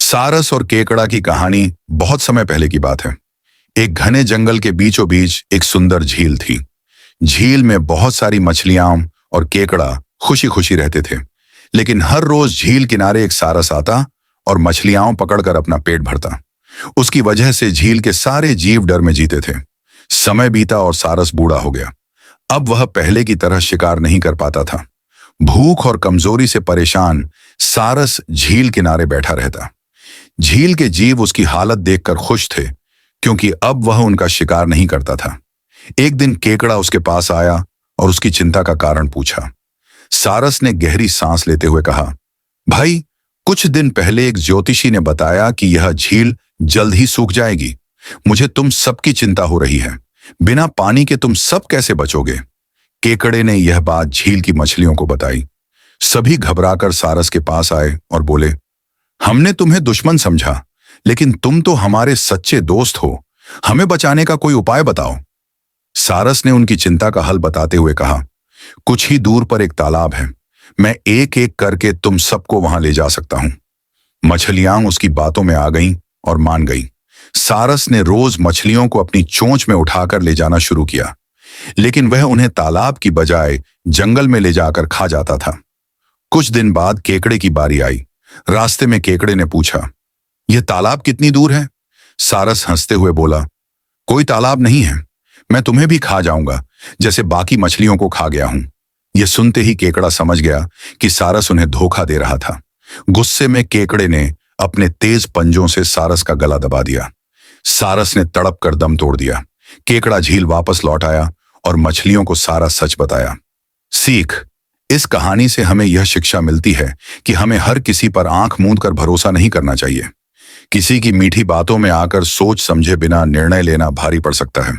सारस और केकड़ा की कहानी बहुत समय पहले की बात है। एक घने जंगल के बीचों बीच एक सुंदर झील थी। झील में बहुत सारी मछलियां और केकड़ा खुशी खुशी रहते थे। लेकिन हर रोज झील किनारे एक सारस आता और मछलियां पकड़कर अपना पेट भरता। उसकी वजह से झील के सारे जीव डर में जीते थे। समय बीता और सारस बूढ़ा हो गया। अब वह पहले की तरह शिकार नहीं कर पाता था। भूख और कमजोरी से परेशान सारस झील किनारे बैठा रहता। झील के जीव उसकी हालत देखकर खुश थे, क्योंकि अब वह उनका शिकार नहीं करता था। एक दिन केकड़ा उसके पास आया और उसकी चिंता का कारण पूछा। सारस ने गहरी सांस लेते हुए कहा, भाई, कुछ दिन पहले एक ज्योतिषी ने बताया कि यह झील जल्द ही सूख जाएगी। मुझे तुम सबकी चिंता हो रही है। बिना पानी के तुम सब कैसे बचोगे? केकड़े ने यह बात झील की मछलियों को बताई। सभी घबराकर सारस के पास आए और बोले, हमने तुम्हें दुश्मन समझा, लेकिन तुम तो हमारे सच्चे दोस्त हो। हमें बचाने का कोई उपाय बताओ। सारस ने उनकी चिंता का हल बताते हुए कहा, कुछ ही दूर पर एक तालाब है। मैं एक एक करके तुम सबको वहां ले जा सकता हूं। मछलियां उसकी बातों में आ गईं और मान गईं। सारस ने रोज मछलियों को अपनी चोंच में उठाकर ले जाना शुरू किया, लेकिन वह उन्हें तालाब की बजाय जंगल में ले जाकर खा जाता था। कुछ दिन बाद केकड़े की बारी आई। रास्ते में केकड़े ने पूछा, यह तालाब कितनी दूर है? सारस हंसते हुए बोला, कोई तालाब नहीं है। मैं तुम्हें भी खा जाऊंगा, जैसे बाकी मछलियों को खा गया हूं। यह सुनते ही केकड़ा समझ गया कि सारस उन्हें धोखा दे रहा था। गुस्से में केकड़े ने अपने तेज पंजों से सारस का गला दबा दिया। सारस ने तड़प कर दम तोड़ दिया। केकड़ा झील वापस लौट आया और मछलियों को सारा सच बताया। सीख: इस कहानी से हमें यह शिक्षा मिलती है कि हमें हर किसी पर आंख मूंद कर भरोसा नहीं करना चाहिए। किसी की मीठी बातों में आकर सोच समझे बिना निर्णय लेना भारी पड़ सकता है।